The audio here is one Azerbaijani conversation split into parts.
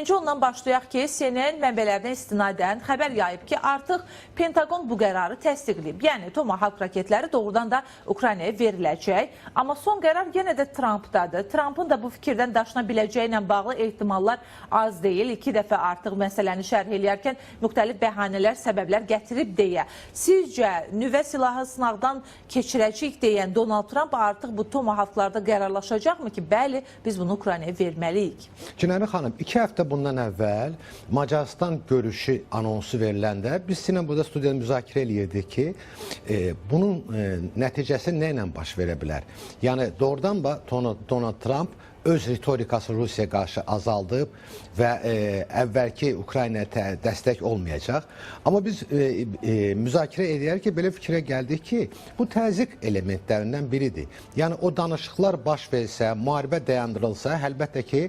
Birinci ondan başlayaq ki, CNN mənbələrinə istinadən xəbər yayıb ki, artıq Pentagon bu qərarı təsdiqləyib. Yəni, Tomahawk raketləri doğrudan da Ukraynaya veriləcək. Amma son qərar yenə də Trumpdadır. Trumpın da bu fikirdən daşına biləcəyi ilə bağlı ehtimallar az deyil. 2 dəfə artıq məsələni şərh eləyərkən müxtəlif bəhanələr, səbəblər gətirib deyə. Sizcə, nüvə silahı sınaqdan keçirəcəyik deyən Donald Trump artıq bu Tomahawklarda qərarlaşacaqmı ki, bəli, biz bunu Ukraynaya verməliyik? Cinayət xanım, 2 həftə bundan əvvəl Macaristan görüşü anonsu veriləndə biz sizinlə burada studiyada müzakirə eləyirdik ki, bunun nəticəsi nə ilə baş verə bilər? Yəni, doğrudan Donald Trump öz ritorikası Rusiyaya qarşı azaldıb və əvvəlki Ukraynaya dəstək olmayacaq. Amma biz müzakirə edəyək ki, belə fikrə gəldik ki, bu təzyiq elementlərindən biridir. Yəni, o danışıqlar baş versə, müharibə dayandırılsa, əlbəttə ki,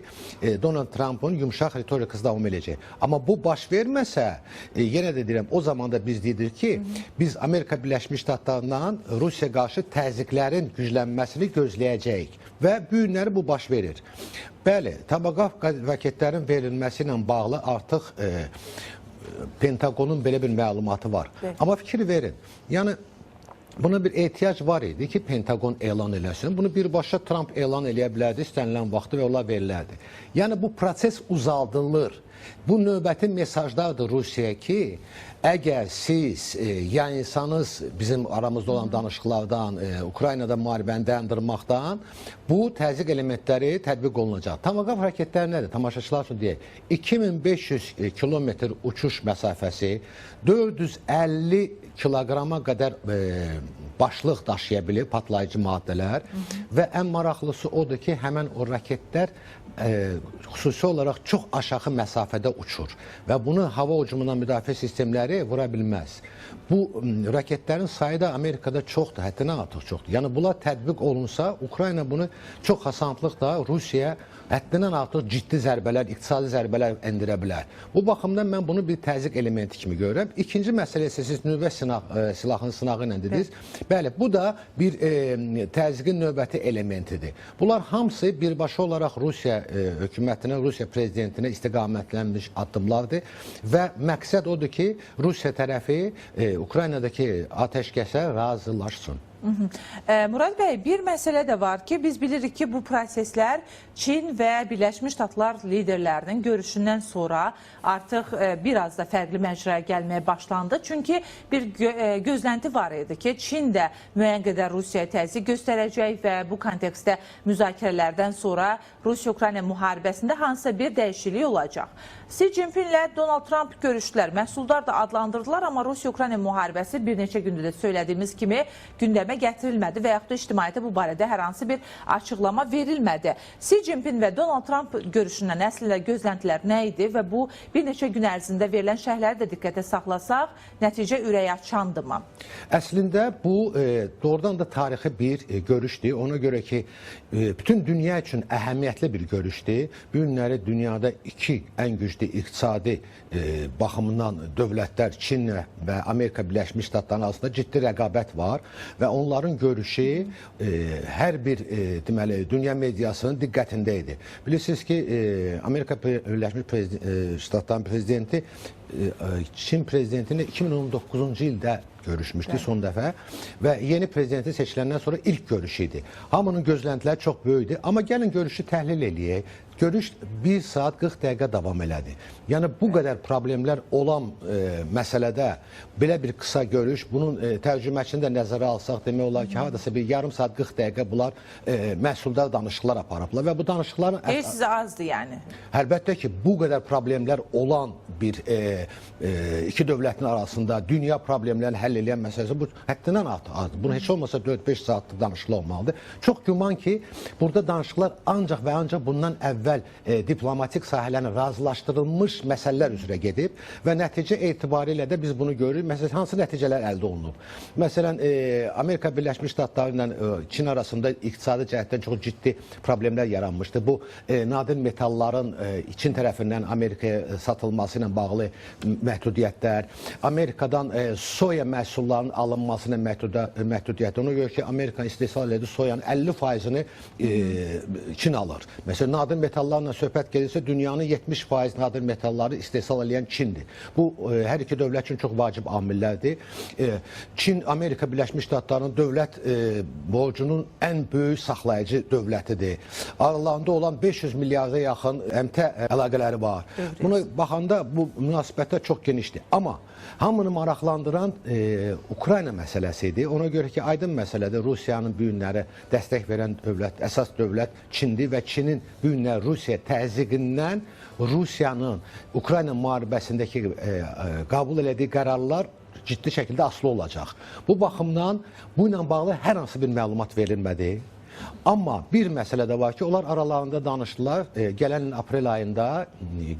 Donald Trump'ın yumuşaq ritorikası davam edəcək. Amma bu baş verməsə, yenə də deyirəm, o zaman da biz dedik ki, biz Amerika Birləşmiş Ştatlarından Rusiyaya qarşı təzyiqlərin güclənməsini gözləyəcəyik və bu günləri bu baş verir. Bəli, Tomahawk raketlərin verilməsi ilə bağlı artıq Pentagonun belə bir məlumatı var. Amma fikir verin, yəni buna bir ehtiyac var idi ki, Pentagon elan eləsin. Bunu birbaşa Trump elan eləyə bilərdi, istənilən vaxtı və ola verilərdi. Yəni bu proses uzaldılır. Bu növbəti mesajlardır Rusiyaya ki, əgər siz yayınsanız bizim aramızda olan danışıqlardan, Ukraynada müharibəni dayandırmaqdan bu təzyiq elementləri tətbiq olunacaq. Tomahawk raketləri nədir? Tamaşaçılar üçün deyək. 2500 kilometr uçuş məsafəsi, 450 kiloqrama qədər başlıq daşıya bilir, patlayıcı maddələr və ən maraqlısı odur ki, həmən o raketlər xüsusi olaraq çox aşağı məsafədə uçur və bunu hava hücumundan müdafiə sistemləri vura bilməz. Bu raketlərin sayı da Amerikada çoxdur, həddindən artıq çoxdur. Yəni bunlar tətbiq olunsa, Ukrayna bunu çox asanlıqla Rusiyaya həddindən artıq ciddi zərbələr, iqtisadi zərbələr endirə bilər. Bu baxımdan mən bunu bir təzyiq elementi kimi görürəm. İkinci məsələ isə siz nüvə silahının sınağı ilə dediniz. Bəli, bu da bir təzyiqin növbəti elementidir. Bunlar hamısı birbaşa olaraq Rusiya hökumətinə, Rusiya prezidentinə istiqamətlənmiş addımlardır və məqsəd odur ki, Rusiya tərəfi Ukraynadakı atəşkəsə razılaşsın. Murad bəy, bir məsələ də var ki, biz bilirik ki, bu proseslər Çin və Birləşmiş Ştatlar liderlərinin görüşündən sonra artıq biraz da fərqli məcraya gəlməyə başlandı. Çünki bir gözlənti var idi ki, Çin də müəyyən qədər Rusiyaya təzyiq göstərəcək və bu kontekstdə müzakirələrdən sonra Rusiya-Ukrayna müharibəsində hansısa bir dəyişiklik olacaq. Xi Jinping ilə Donald Trump görüşdülər, məhsuldar da adlandırdılar, amma Rusiya-Ukrayna müharibəsi bir neçə gündür də söylədiyimiz kimi gündəmə gətirilmədi və yaxud da ictimaiyyətə bu barədə hər hansı bir açıqlama verilmədi. Xi Jinping və Donald Trump görüşündən əslində gözləntilər nə idi və bu bir neçə gün ərzində verilən şərhləri də diqqətə saxlasaq, nəticə ürək açandırmı? Əslində bu doğrudan da tarixi bir görüşdür. Ona görə ki, bütün dünya üçün əhəmiyyətli bir görüşdür. Bu günləri dünyada iki ən güclü iqtisadi baxımından dövlətlər Çin və Amerika Birləşmiş Ştatlarının arasında ciddi rəqabət var və onların görüşü hər bir deməli dünya mediasının diqqətində idi. Bilirsiniz ki, Amerika Birləşmiş Ştatlarının prezidenti Çin prezidentini 2019-cu ildə görüşmüşdü son dəfə və yeni prezidenti seçiləndən sonra ilk görüşü idi. Hamının gözləntiləri çox böyükdür, amma gəlin görüşü təhlil eləyək. Görüş 1 saat 40 dəqiqə davam elədi. Yəni bu qədər problemlər olan məsələdə belə bir qısa görüş, bunun tərcüməsini də nəzərə alsaq demək olar ki, hardasa bir yarım saat 40 dəqiqə bunlar məhsuldar danışıqlar aparıblar və bu danışıqların... Sizə azdır yəni. Əlbəttə ki, bu qədər problemlər olan bir iki dövlətin arasında dünya problemlərini həll edən məsələsi bu həddindən azdır. Bunu heç olmasa 4-5 saatlıq danışıqlar olmalıdır. Çox güman ki, burada danışıqlar ancaq və ancaq bundan əvvəl diplomatik sahələrin razılaşdırılmış məsələlər üzrə gedib və nəticə etibarilə də biz bunu görürük. Məsələn, hansı nəticələr əldə olunub? Məsələn, Amerika Birləşmiş Ştatları ilə Çin arasında iqtisadi cəhətdən çox ciddi problemlər yaranmışdı. Bu, nadir metalların Çin tərəfindən Amerikaya satılması ilə ilə bağlı məhdudiyyətlər, Amerikadan soya məhsullarının alınmasına məhdudiyyət. Ona görə ki, Amerika istehsal edir soyanın 50%-ni Çin alır. Məsələn, nadir metallarla söhbət gedirsə, dünyanın 70% nadir metalları istehsal edən Çindir. Bu, hər iki dövlət üçün çox vacib amillərdir. Çin, Amerika Birləşmiş Ştatlarının dövlət borcunun ən böyük saxlayıcı dövlətidir. Aralarında olan 500 milyarda yaxın əmtə əlaqələri var. Buna baxanda bu münasibətlər çox genişdir. Amma hamını maraqlandıran Ukrayna məsələsidir. Ona görə ki, aydın məsələdir, Rusiyanın bu günləri dəstək verən dövlət, əsas dövlət Çindir və Çinin bu günləri Rusiya təzyiqindən Rusiyanın Ukrayna müharibəsindəki qəbul elədiyi qərarlar ciddi şəkildə asılı olacaq. Bu baxımdan bu ilə bağlı hər hansı bir məlumat verilmədi. Amma bir məsələ də var ki, onlar aralarında danışdılar, gələn aprel ayında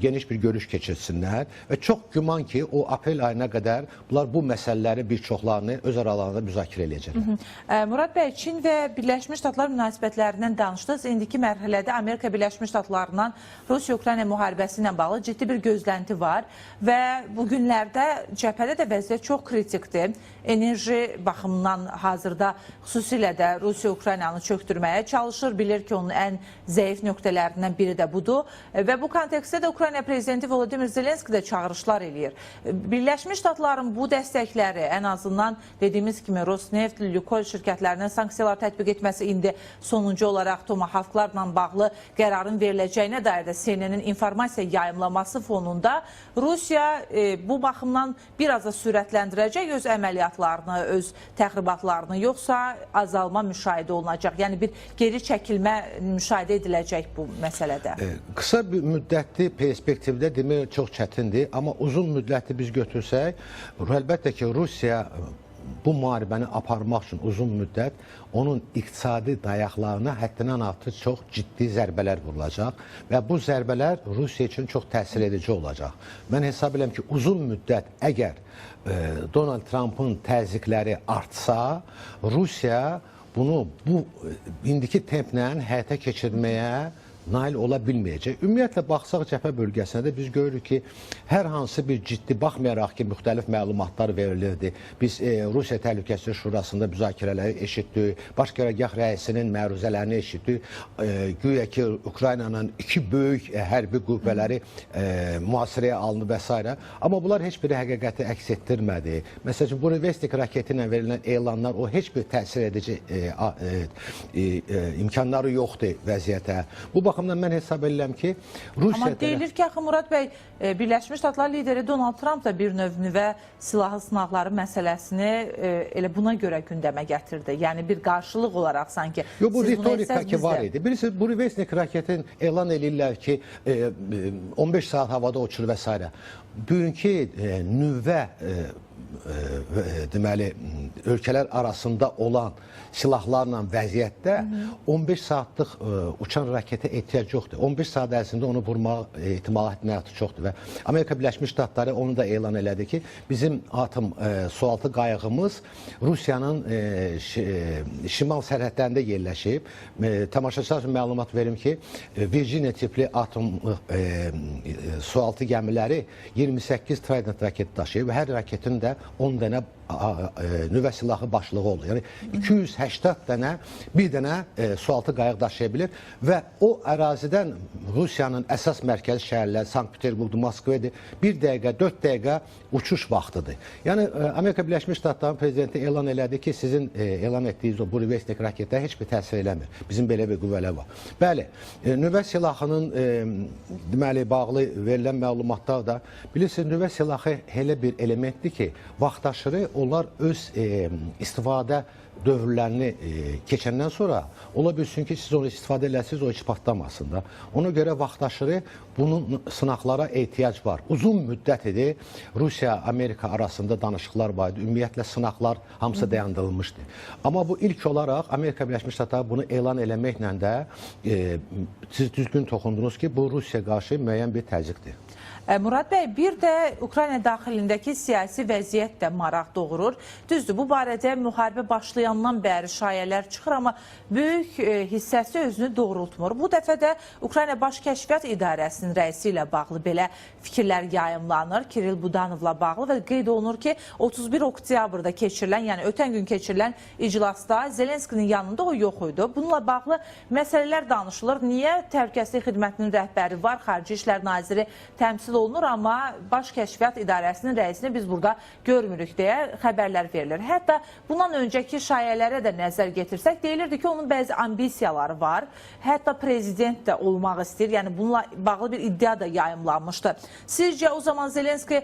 geniş bir görüş keçirsinlər və çox güman ki, o aprel ayına qədər bunlar bu məsələləri bir çoxlarını öz aralarında müzakirə edəcəklər. Murad bəy, Çin və Birləşmiş Ştatlar münasibətlərindən danışdınız. İndiki mərhələdə Amerika Birləşmiş Ştatlarından Rusiya-Ukrayna müharibəsi ilə bağlı ciddi bir gözlənti var və bu günlərdə cəbhədə də vəziyyət çox kritikdir. Enerji baxımından hazırda xüsusilə də Rusiya-Ukraynanı çöktürməyə çalışır. Bilir ki, onun ən zəif nöqtələrindən biri də budur. Və bu kontekstdə də Ukrayna prezidenti Volodymyr Zelenski də çağırışlar eləyir. Birləşmiş Ştatların bu dəstəkləri, ən azından dediyimiz kimi Rosneft, Lukol şirkətlərinə sanksiyalar tətbiq etməsi indi sonuncu olaraq Tomahawklarla bağlı qərarın veriləcəyinə dair də CNN-in informasiya yayımlaması fonunda Rusiya bu baxımdan biraz da sürətləndirəcək öz əməliyyatlarını, öz təxribatlarını, yoxsa azalma müşahidə olunacaq? Yəni bir geri çəkilmə müşahidə ediləcək bu məsələdə. Qısa bir müddətli perspektivdə demək çox çətindir, amma uzun müddətli biz götürsək, əlbəttə ki, Rusiya bu müharibəni aparmaq üçün uzun müddət onun iqtisadi dayaqlarına həddindən artıq çox ciddi zərbələr vurulacaq və bu zərbələr Rusiya üçün çox təsir edici olacaq. Mən hesab edirəm ki, uzun müddət əgər Donald Trump'ın təzyiqləri artsa, Rusiya bunu bu indiki templə həyata keçirməyə nail ola bilməyəcək. Ümumiyyətlə, baxsaq cəbhə bölgəsində biz görürük ki, hər hansı bir ciddi, baxmayaraq ki, müxtəlif məlumatlar verilirdi. Biz Rusiya Təhlükəsizlik Şurasında müzakirələri eşitdik, Baş Qərargah rəisinin məruzələrini eşitdik. Güya ki, Ukraynanın iki böyük hərbi qüvvələri mühasirəyə alındı və s. Amma bunlar heç bir həqiqəti əks etdirmədi. Məsələn, bu Resnik raketi ilə verilən elanlar, o heç bir təsir edici imkanları yoxdur vəziyyətə. Bu baxımdan mən hesab edirəm ki, Rusiya... Amma deyilir ki, axı Murad bəy, Birləşmiş Ştatlar lideri Donald Trump da bir növ nüvə silahlı sınaqları məsələsini elə buna görə gündəmə gətirdi. Yəni bir qarşılıq olaraq sanki. Yox, bu ritorika ki var idi. Bilirsiniz, bu Resnik raketin elan edirlər ki, 15 saat havada uçur və s. Bugünkü nüvə deməli, ölkələr arasında olan silahlarla vəziyyətdə 15 saatlıq uçan raketə ehtiyac yoxdur. 15 saat ərzində onu vurmaq ehtimalı çoxdur və Amerika Birləşmiş Ştatları onu da elan elədi ki, bizim atom sualtı qayıqımız Rusiyanın şimal sərhədlərində yerləşib. Tamaşaçılar üçün məlumat verim ki, Virginia tipli atom sualtı gəmiləri 28 Trident raket daşıyıb və hər raketin də 10 dənə nüvə silahı başlığı olur. Yəni 280 dənə, bir dənə sualtı qayıq daşıya bilir və o ərazidən Rusiyanın əsas mərkəzi şəhərlər Sankt-Peterburgdur, Moskvadır, 1 dəqiqə, 4 dəqiqə uçuş vaxtıdır. Yəni Amerika Birləşmiş Ştatlarının prezidenti elan elədi ki, sizin elan etdiyiniz o Resnik raketlər heç bir təsir eləmir. Bizim belə bir qüvvələr var. Bəli, nüvə silahının deməli bağlı verilən məlumatlar da bilirsiniz, nüvə silahı elə bir elementdir ki, vaxtaşırı onlar öz istifadə dövrlərini keçəndən sonra ola bilsin ki, siz onu istifadə elərsiniz, o heç partlamasın da. Ona görə vaxtaşırı bunun sınaqlara ehtiyac var. Uzun müddət idi Rusiya-Amerika arasında danışıqlar var idi. Ümumiyyətlə sınaqlar hamısı dayandırılmışdı. Amma bu ilk olaraq Amerika Birləşmiş Ştatları bunu elan eləməklə də siz düzgün toxundunuz ki, bu Rusiya qarşı müəyyən bir təzyiqdir. Murad bəy, bir də Ukrayna daxilindəki siyasi vəziyyət də maraq doğurur. Düzdür, bu barədə müharibə başlayandan bəri şayələr çıxır, amma böyük hissəsi özünü doğrultmur. Bu dəfə də Ukrayna Baş Kəşfiyyat İdarəsinin rəisi ilə bağlı belə fikirlər yayımlanır. Kiril Budanovla bağlı və qeyd olunur ki, 31 oktyabrda keçirilən, yəni ötən gün keçirilən iclasda Zelenskinin yanında o yox idi. Bununla bağlı məsələlər danışılır. Niyə Təhlükəsizlik Xidmətinin rəhbəri var, Xarici İşlər Naziri təmsil olunur, amma Baş Kəşfiyyat İdarəsinin rəisini biz burada görmürük deyə xəbərlər verilir. Hətta bundan öncəki şayələrə də nəzər getirsək, deyilirdi ki, onun bəzi ambisiyaları var. Hətta prezident də olmaq istəyir. Yəni bununla bağlı bir iddia da yayımlanmışdı. Sizcə o zaman Zelenski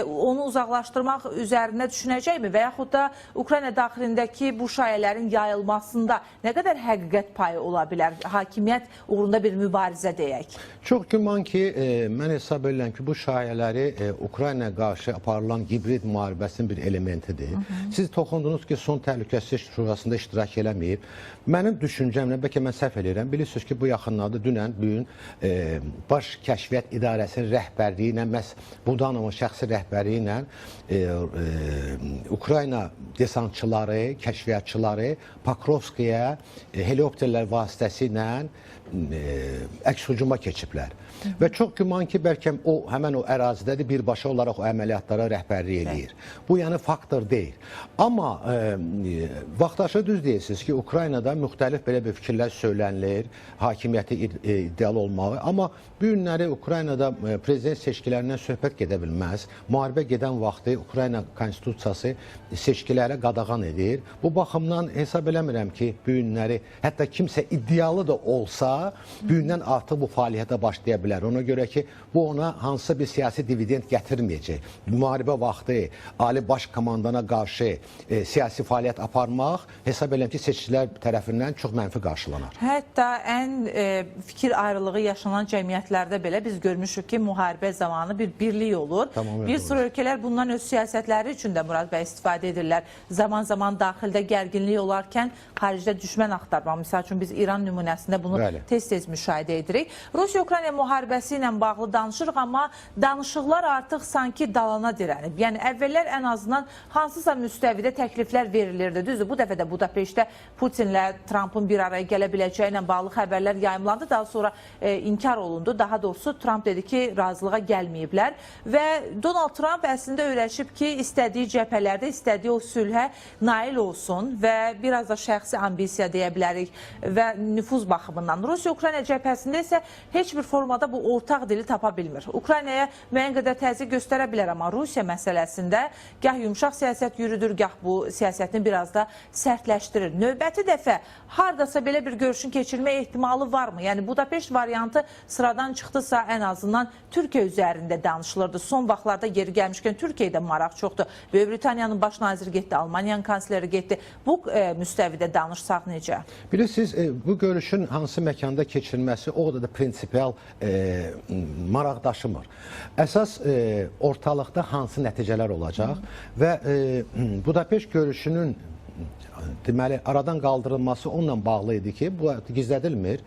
onu uzaqlaşdırmaq üzərində düşünəcəkmi və yaxud da Ukrayna daxilindəki bu şayələrin yayılmasında nə qədər həqiqət payı ola bilər? Hakimiyyət uğrunda bir mübarizə deyək. Çox güman ki, mən hesab edirəm ki, bu şayələri Ukrayna qarşı aparılan hibrid müharibəsinin bir elementidir. Siz toxundunuz ki, son təhlükəsizlik şurasında iştirak eləməyib. Mənim düşüncəmlə, bəlkə mən səhv edirəm, bilirsiniz ki, bu yaxınlarda dünən bugün Baş Kəşfiyyat İdarəsinin rəhbərliyi ilə, məhz Budanovun şəxsi rəhbərliyi ilə Ukrayna desantçıları, kəşfiyyatçıları Pakrovskaya helikopterlər vasitəsilə əks hücuma keçiblər. Və çox güman ki, bəlkə həmən o ərazidədir, birbaşa olaraq o əməliyyatlara rəhbərlik edir. Bu, yəni faktor deyil. Amma vaxtaşı düz deyirsiniz ki, Ukraynada müxtəlif belə bir fikirlər söylənilir, hakimiyyəti iddialı olmağı. Amma bu günləri Ukraynada prezident seçkilərindən söhbət gedə bilməz. Müharibə gedən vaxtı Ukrayna konstitusiyası seçkilərə qadağan edir. Bu baxımdan hesab eləmirəm ki, bu günləri hətta kimsə iddialı da olsa, bu gündən artıq bu fəaliyyətə başlaya bilər. Ona görə ki, bu ona hansısa bir siyasi dividend gətirməyəcək. Müharibə vaxtı Ali Baş Komandana qarşı siyasi fəaliyyət aparmaq hesab edirəm ki, seçicilər tərəfindən çox mənfi qarşılanar. Hətta ən fikir ayrılığı yaşanan cəmiyyətlərdə belə biz görmüşük ki, müharibə zamanı bir birlik olur. Bir sıra ölkələr bundan öz siyasətləri üçün də Murad bəy istifadə edirlər. Zaman-zaman daxildə gərginlik olarkən xaricdə düşmən axtarmaq. Misal üçün biz İran nümunəsində bunu tez-tez müşahidə edirik. Rusiya-Ukrayna müharibəsi ilə bağlı danışırıq, amma danışıqlar artıq sanki dalana dirənib. Yəni əvvəllər ən azından hansısa müstəvidə təkliflər verilirdi. Düzdür, bu dəfə də Budapeştdə Putinlə Trampın bir araya gələ biləcəyi ilə bağlı xəbərlər yayımlandı. Daha sonra inkar olundu. Daha doğrusu Trump dedi ki, razılığa gəlməyiblər və Donald Trump əslində öyrəşib ki, istədiyi cəbhələrdə, istədiyi o sülhə nail olsun və biraz da şəxsi ambisiya deyə bilərik və nüfuz baxımından. Rusiya-Ukrayna cəbhəsində isə heç bir formada bu ortaq dili tapa bilmir. Ukraynaya müəyyən qədər təzyiq göstərə bilər, amma Rusiya məsələsində gah yumşaq siyasət yürüdür, gah bu siyasətini biraz da sərtləşdirir. Növbəti dəfə hardasa belə bir görüşün keçirmə ehtimalı varmı? Yəni Budapeşt variantı sıradan çıxdısa ən azından Türkiyə üzərində danışılırdı. Son vaxtlarda yeri gəlmişkən Türkiyədə maraq çoxdur. Böyük Britaniyanın baş naziri getdi, Almaniyanın kansleri getdi. Bu müstəvidə danışsaq necə? Bilirsiniz, bu görüşün hansı məkanda keçirilməsi o da prinsipial maraq daşımır. Əsas ortalıqda hansı nəticələr olacaq və Budapeşt görüşünün deməli, aradan qaldırılması onunla bağlı idi ki, bu gizlədilmir.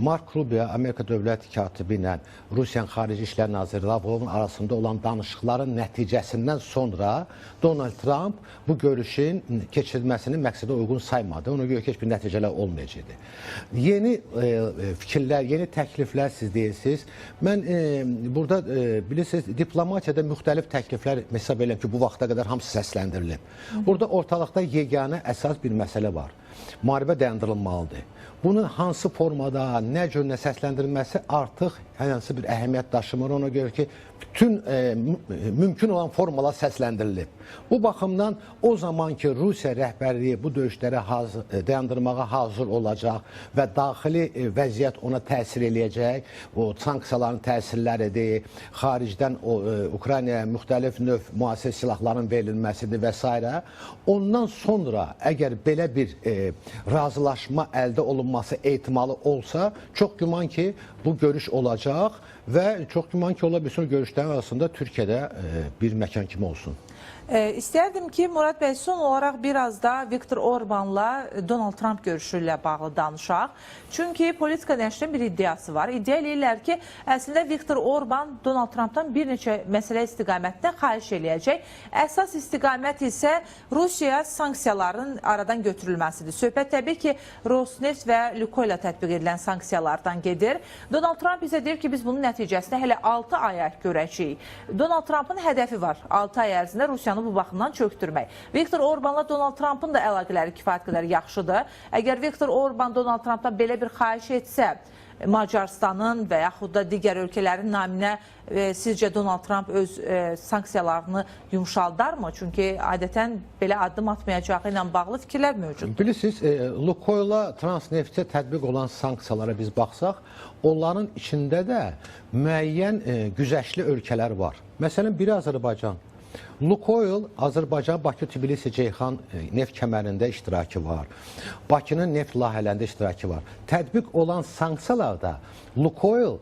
Mark Rubio, Amerika Dövlət katibi ilə Rusiyanın Xarici İşlər Naziri Lavrovun arasında olan danışıqların nəticəsindən sonra Donald Trump bu görüşün keçirilməsini məqsədə uyğun saymadı. Ona görə ki, heç bir nəticələr olmayacaqdı. Yeni fikirlər, yeni təkliflər siz deyirsiniz. Mən burada bilirsiniz, diplomatiyada müxtəlif təkliflər hesab edirəm ki, bu vaxta qədər hamısı səsləndirilib. Burada ortalıqda yeganə əsas bir məsələ var. Müharibə dayandırılmalıdır. Bunun hansı formada, nə cür səsləndirilməsi artıq hansı bir əhəmiyyət daşımır. Ona görə ki, bütün mümkün olan formalar səsləndirilib. Bu baxımdan o zaman ki, Rusiya rəhbərliyi bu döyüşlərə dayandırmağa hazır olacaq və daxili vəziyyət ona təsir eləyəcək, o sanksiyaların təsirləridir, xaricdən Ukraynaya müxtəlif növ müasir silahların verilməsidir və s. Ondan sonra əgər belə bir razılaşma əldə olunması ehtimalı olsa, çox güman ki, bu görüş olacaq və çox güman ki, ola bilsin görüşlərin arasında Türkiyədə bir məkan kimi olsun. İstərdim ki, Murad bəy, son olaraq biraz da Viktor Orbanla Donald Trump görüşü ilə bağlı danışaq. Çünki politika nəşrinin bir iddiası var. İddia eləyirlər ki, əslində Viktor Orban Donald Trumpdan bir neçə məsələ istiqamətdə xahiş eləyəcək. Əsas istiqamət isə Rusiyaya sanksiyaların aradan götürülməsidir. Söhbət təbii ki, Rosneft və Lukoyla tətbiq edilən sanksiyalardan gedir. Donald Trump isə deyir ki, biz bunun nəticəsində hələ 6 aya görəcəyik. Donald Trumpın hədəfi var 6 ay ərzində Rusiyanı bu baxımdan çöktürmək. Viktor Orbanla Donald Trumpın da əlaqələri kifayət qədər yaxşıdır. Əgər Viktor Orban Donald Trumpdan belə bir xahiş etsə, Macarstanın və yaxud da digər ölkələrin naminə sizcə Donald Trump öz sanksiyalarını yumşaldarmı? Çünki adətən belə addım atmayacağı ilə bağlı fikirlər mövcuddur. Bilirsiniz, Lukoyla Transneftə tətbiq olan sanksiyalara biz baxsaq, onların içində də müəyyən güzəştli ölkələr var. Məsələn, biri Azərbaycan. Lukoyl, Azərbaycan, Bakı, Tbilisi, Ceyhan neft kəmərində iştirakı var. Bakının neft layihələrində iştirakı var. Tətbiq olan sanksiyalarda Lukoyl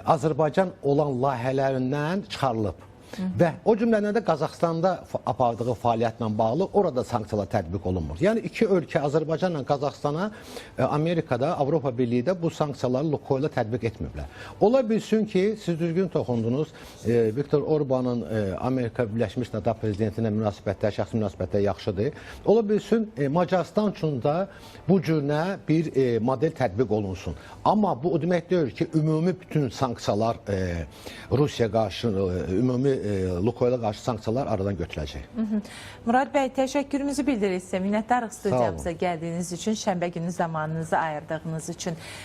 Azərbaycan olan layihələrindən çıxarılıb. Və o cümlədən də Qazaxstanda apardığı fəaliyyətlə bağlı orada sanksiyalar tətbiq olunmur. Yəni iki ölkə Azərbaycanla Qazaxstana Amerikada, Avropa Birliyi də bu sanksiyaları Lukoyla tətbiq etməyiblər. Ola bilsin ki, siz düzgün toxundunuz, Viktor Orbanın Amerika Birləşmiş Ştatlar prezidenti ilə münasibətlər, şəxsi münasibətlər yaxşıdır. Ola bilsin Macarıstan üçün də bu cürünə bir model tətbiq olunsun. Amma bu o demək deyil ki, ümumi bütün sanksiyalar Rusiya qarşı, ümumi Lukoyla qarşı sanksiyalar aradan götürüləcək. Murad bəy, təşəkkürümüzü bildiririk sizə. Minnətdarıq studiyamıza gəldiyiniz üçün, şənbə günü zamanınızı ayırdığınız üçün.